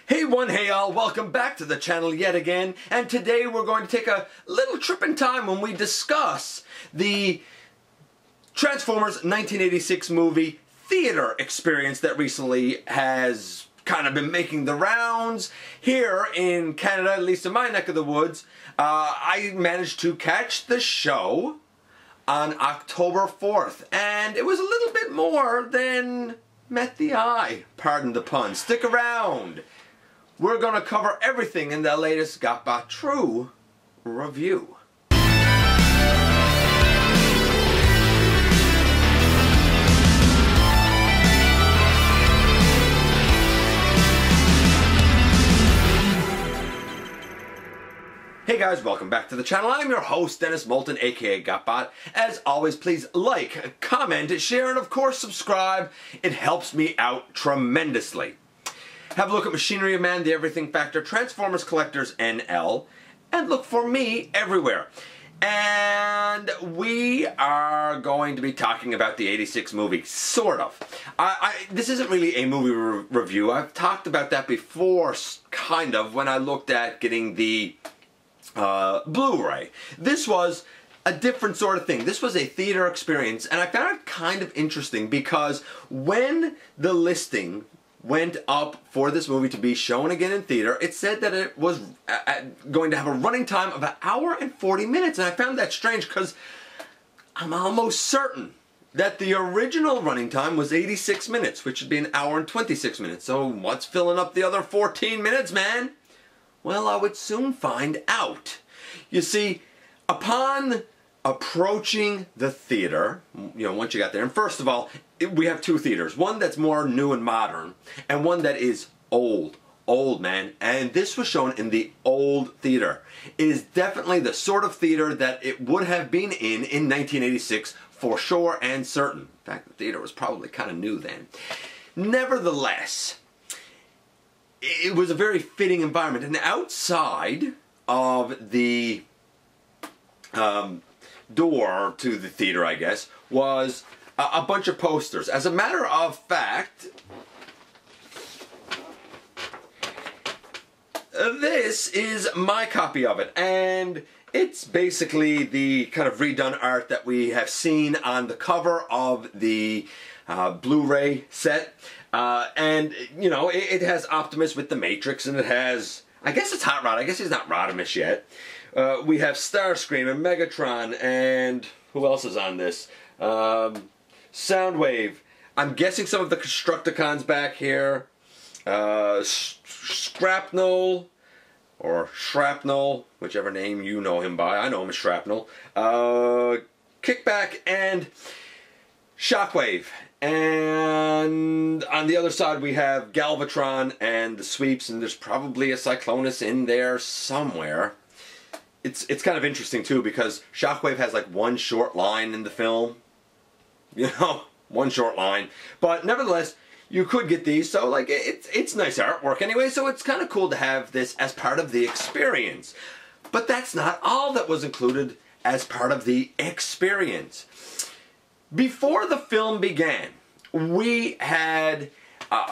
Hey all, welcome back to the channel yet again, and today we're going to take a little trip in time when we discuss the Transformers 1986 movie theater experience that recently has kind of been making the rounds here in Canada, at least in my neck of the woods. I managed to catch the show on October 4th, and it was a little bit more than met the eye, pardon the pun. Stick around. We're going to cover everything in the latest GotBot True review. Hey guys, welcome back to the channel. I'm your host, Dennis Moulton, aka GotBot. As always, please like, comment, share, and of course subscribe. It helps me out tremendously. Have a look at Machinery of Man, The Everything Factor, Transformers Collectors NL, and look for me everywhere. And we are going to be talking about the 86 movie, sort of. This isn't really a movie review. I've talked about that before, kind of, when I looked at getting the Blu-ray. This was a different sort of thing. This was a theater experience, and I found it kind of interesting because when the listing went up for this movie to be shown again in theater, it said that it was going to have a running time of 1 hour and 40 minutes, and I found that strange because I'm almost certain that the original running time was 86 minutes, which would be 1 hour and 26 minutes. So what's filling up the other 14 minutes, man? Well, I would soon find out. You see, upon approaching the theater, once you got there, and first of all, we have two theaters. One that's more new and modern, and one that is old, man. And this was shown in the old theater. It is definitely the sort of theater that it would have been in 1986 for sure and certain. In fact, the theater was probably kind of new then. Nevertheless, it was a very fitting environment. And outside of the door to the theater, I guess, was a bunch of posters. As a matter of fact, this is my copy of it, and it's basically the kind of redone art that we have seen on the cover of the Blu-ray set. And, it has Optimus with the Matrix, and it has, I guess it's Hot Rod. I guess he's not Rodimus yet. We have Starscream and Megatron, and who else is on this? Soundwave. I'm guessing some of the Constructicons back here. Shrapnel, or Shrapnel, whichever name you know him by. I know him as Shrapnel. Kickback and Shockwave. And on the other side we have Galvatron and the Sweeps, and there's probably a Cyclonus in there somewhere. It's kind of interesting too because Shockwave has like one short line in the film. One short line. But nevertheless, you could get these, so like it's nice artwork anyway, so it's kind of cool to have this as part of the experience. But that's not all that was included as part of the experience. Before the film began, we had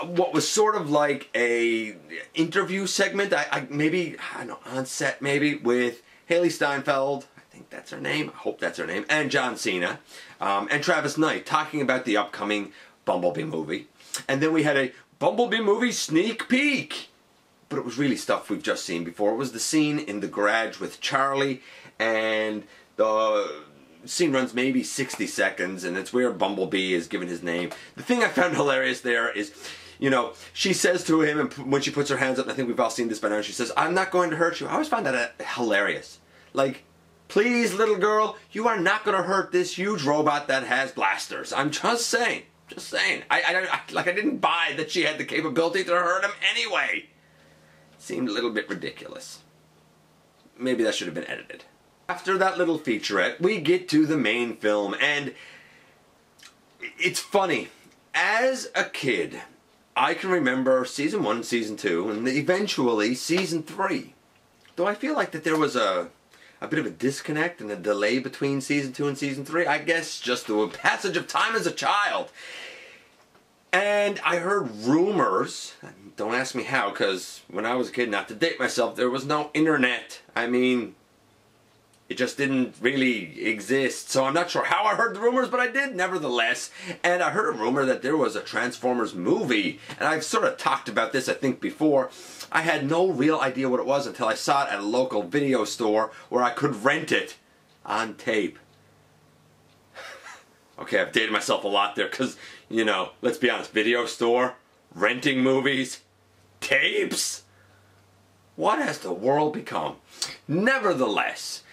what was sort of like a interview segment, I don't know, on set maybe, with Haley Steinfeld, I think that's her name, I hope that's her name, and John Cena, and Travis Knight talking about the upcoming Bumblebee movie. And then we had a Bumblebee movie sneak peek. But it was really stuff we've just seen before. It was the scene in the garage with Charlie, and the scene runs maybe 60 seconds, and it's where Bumblebee is given his name. The thing I found hilarious there is, she says to him, and when she puts her hands up, and I think we've all seen this by now, she says, "I'm not going to hurt you." I always find that hilarious. Like, please, little girl, you are not going to hurt this huge robot that has blasters. I'm just saying. Just saying. I didn't buy that she had the capability to hurt him anyway. Seemed a little bit ridiculous. Maybe that should have been edited. After that little featurette, we get to the main film, and it's funny. As a kid, I can remember Season 1, Season 2, and eventually Season 3. Though I feel like that there was a bit of a disconnect and a delay between Season 2 and Season 3. I guess just the passage of time as a child. And I heard rumors, don't ask me how, because when I was a kid, not to date myself, there was no internet. I mean, it just didn't really exist. So I'm not sure how I heard the rumors, but I did nevertheless. And I heard a rumor that there was a Transformers movie. And I've sort of talked about this, I think, before. I had no real idea what it was until I saw it at a local video store where I could rent it on tape. Okay, I've dated myself a lot there because, you know, let's be honest, video store, renting movies, tapes? What has the world become? Nevertheless,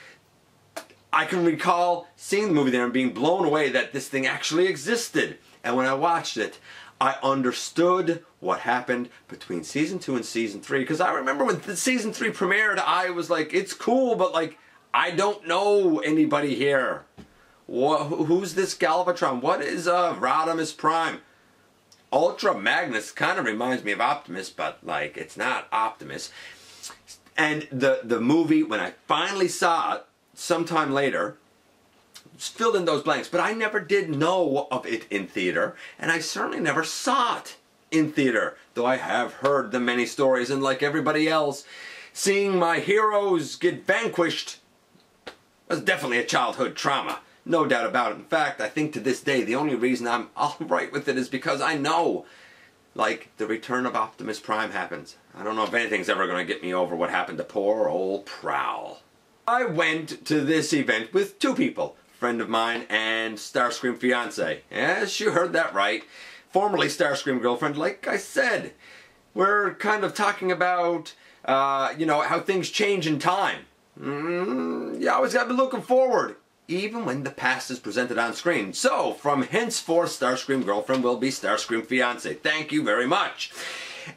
I can recall seeing the movie there and being blown away that this thing actually existed. And when I watched it, I understood what happened between season 2 and season 3. Because I remember when the season 3 premiered, I was like, it's cool, but like, I don't know anybody here. Who's this Galvatron? What is Rodimus Prime? Ultra Magnus kind of reminds me of Optimus, but like, it's not Optimus. And the movie, when I finally saw it, sometime later, filled in those blanks, but I never did know of it in theater, and I certainly never saw it in theater, though I have heard the many stories, and like everybody else, seeing my heroes get vanquished was definitely a childhood trauma. No doubt about it. In fact, I think to this day, the only reason I'm alright with it is because I know, like, the return of Optimus Prime happens. I don't know if anything's ever going to get me over what happened to poor old Prowl. I went to this event with 2 people, a friend of mine and Starscream fiance. Yes, you heard that right. Formerly Starscream Girlfriend, like I said. We're kind of talking about, you know, how things change in time. You always gotta be looking forward, even when the past is presented on screen. So, from henceforth, Starscream Girlfriend will be Starscream fiance. Thank you very much.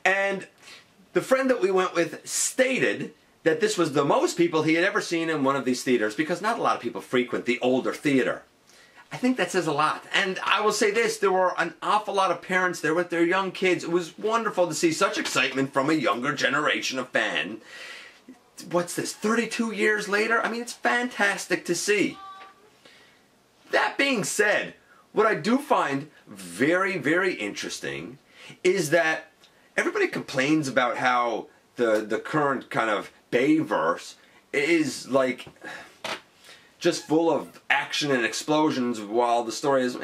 And the friend that we went with stated that this was the most people he had ever seen in one of these theaters, because not a lot of people frequent the older theater. I think that says a lot. And I will say this, there were an awful lot of parents there with their young kids. It was wonderful to see such excitement from a younger generation of fan. What's this, 32 years later? I mean, it's fantastic to see. That being said, what I do find very, very interesting is that everybody complains about how the current kind of Bayverse is like just full of action and explosions while the story is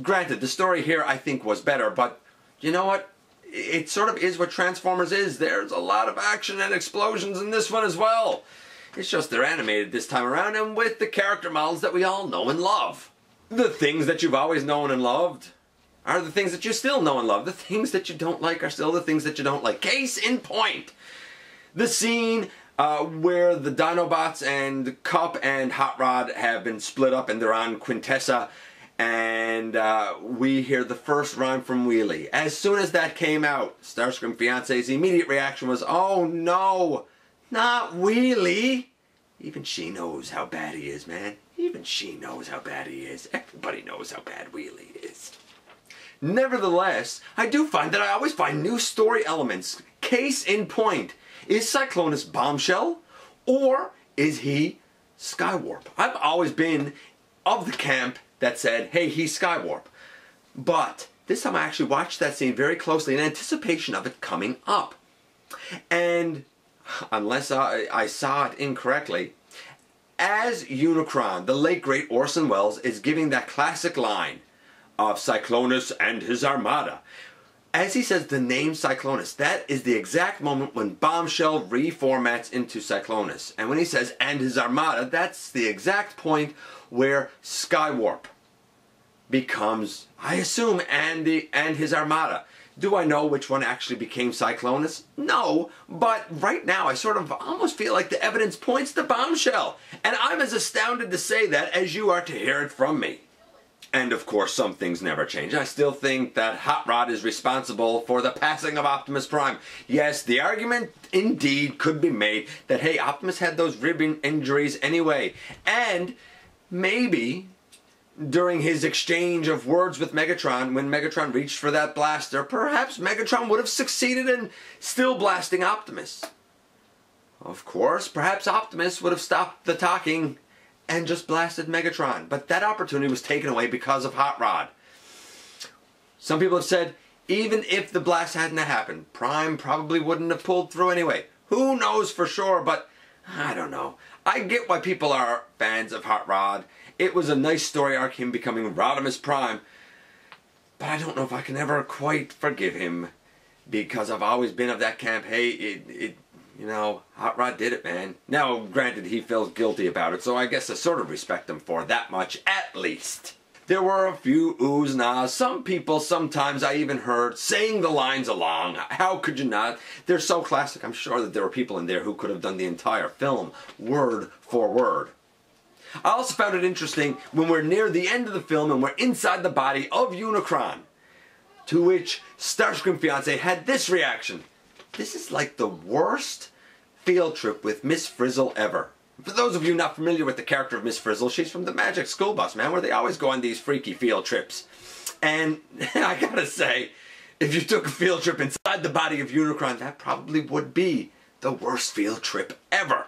Granted, the story here I think was better, but you know what? It sort of is what Transformers is. There's a lot of action and explosions in this one as well. It's just they're animated this time around and with the character models that we all know and love. The things that you've always known and loved are the things that you still know and love. The things that you don't like are still the things that you don't like. Case in point, the scene where the Dinobots and Cup and Hot Rod have been split up and they're on Quintessa, and we hear the first rhyme from Wheelie. As soon as that came out, Starscream fiance's immediate reaction was, oh no, not Wheelie. Even she knows how bad he is, man. Even she knows how bad he is. Everybody knows how bad Wheelie is. Nevertheless, I do find that I always find new story elements. Case in point, is Cyclonus Bombshell or is he Skywarp? I've always been of the camp that said, hey, he's Skywarp. But this time I actually watched that scene very closely in anticipation of it coming up. And unless I saw it incorrectly, as Unicron, the late great Orson Welles is giving that classic line of Cyclonus and his armada. As he says the name Cyclonus, that is the exact moment when Bombshell reformats into Cyclonus. And when he says and his armada, that's the exact point where Skywarp becomes, I assume, and his armada. Do I know which one actually became Cyclonus? No, but right now I sort of almost feel like the evidence points to Bombshell. And I'm as astounded to say that as you are to hear it from me. And of course, some things never change. I still think that Hot Rod is responsible for the passing of Optimus Prime. Yes, the argument indeed could be made that, hey, Optimus had those rib injuries anyway. And maybe during his exchange of words with Megatron, when Megatron reached for that blaster, perhaps Megatron would have succeeded in still blasting Optimus. Of course, perhaps Optimus would have stopped the talking and just blasted Megatron. But that opportunity was taken away because of Hot Rod. Some people have said, Even if the blast hadn't happened, Prime probably wouldn't have pulled through anyway. Who knows for sure, but I don't know. I get why people are fans of Hot Rod. It was a nice story arc, him becoming Rodimus Prime. But I don't know if I can ever quite forgive him, because I've always been of that camp. Hey, you know, Hot Rod did it, man. Now, granted, he feels guilty about it, so I guess I sort of respect him for that much, at least. There were a few oohs and ahs. Some people, sometimes I even heard, saying the lines along. How could you not? They're so classic. I'm sure that there were people in there who could have done the entire film, word for word. I also found it interesting when we're near the end of the film and we're inside the body of Unicron, to which Starscream Fiance had this reaction. This is like the worst field trip with Miss Frizzle ever. For those of you not familiar with the character of Miss Frizzle, she's from the Magic School Bus, man, where they always go on these freaky field trips. And I gotta say, if you took a field trip inside the body of Unicron, that probably would be the worst field trip ever.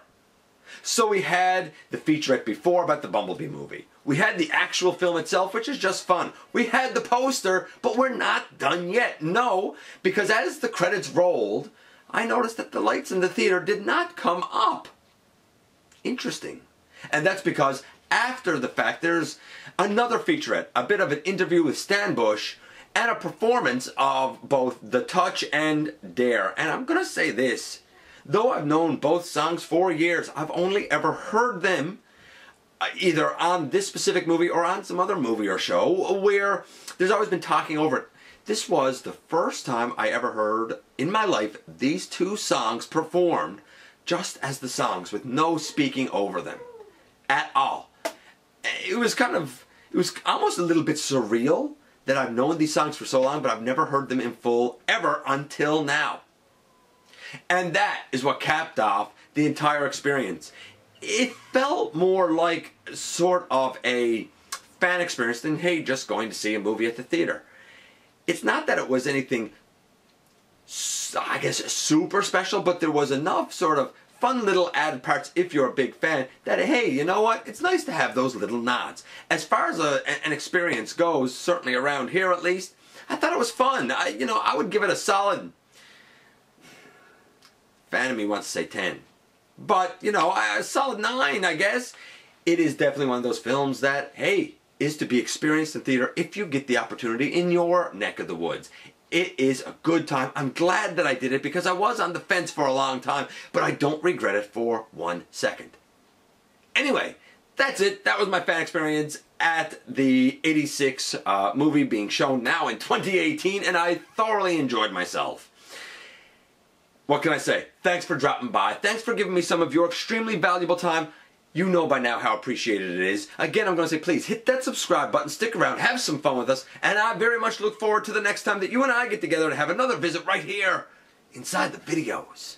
So we had the featurette before about the Bumblebee movie. We had the actual film itself, which is just fun. We had the poster, but we're not done yet. No, because as the credits rolled, I noticed that the lights in the theater did not come up. Interesting. And that's because after the fact, there's another featurette, a bit of an interview with Stan Bush, and a performance of both The Touch and Dare. And I'm gonna say this, though I've known both songs for years, I've only ever heard them either on this specific movie or on some other movie or show where there's always been talking over it. This was the first time I ever heard in my life these two songs performed just as the songs, with no speaking over them at all. It was almost a little bit surreal that I've known these songs for so long, but I've never heard them in full ever until now. And that is what capped off the entire experience. It felt more like sort of a fan experience than, hey, just going to see a movie at the theater. It's not that it was anything, I guess, super special, but there was enough sort of fun little added parts, if you're a big fan, that, hey, you know what? It's nice to have those little nods. As far as an experience goes, certainly around here at least, I thought it was fun. I would give it a solid, fan of me wants to say 10. But, a solid 9, I guess. It is definitely one of those films that, hey, is to be experienced in theater if you get the opportunity in your neck of the woods. It is a good time. I'm glad that I did it because I was on the fence for a long time, but I don't regret it for 1 second. Anyway, that's it. That was my fan experience at the 86 movie being shown now in 2018, and I thoroughly enjoyed myself. What can I say? Thanks for dropping by. Thanks for giving me some of your extremely valuable time. You know by now how appreciated it is. Again, I'm going to say, please hit that subscribe button, stick around, have some fun with us, and I very much look forward to the next time that you and I get together to have another visit right here inside the videos.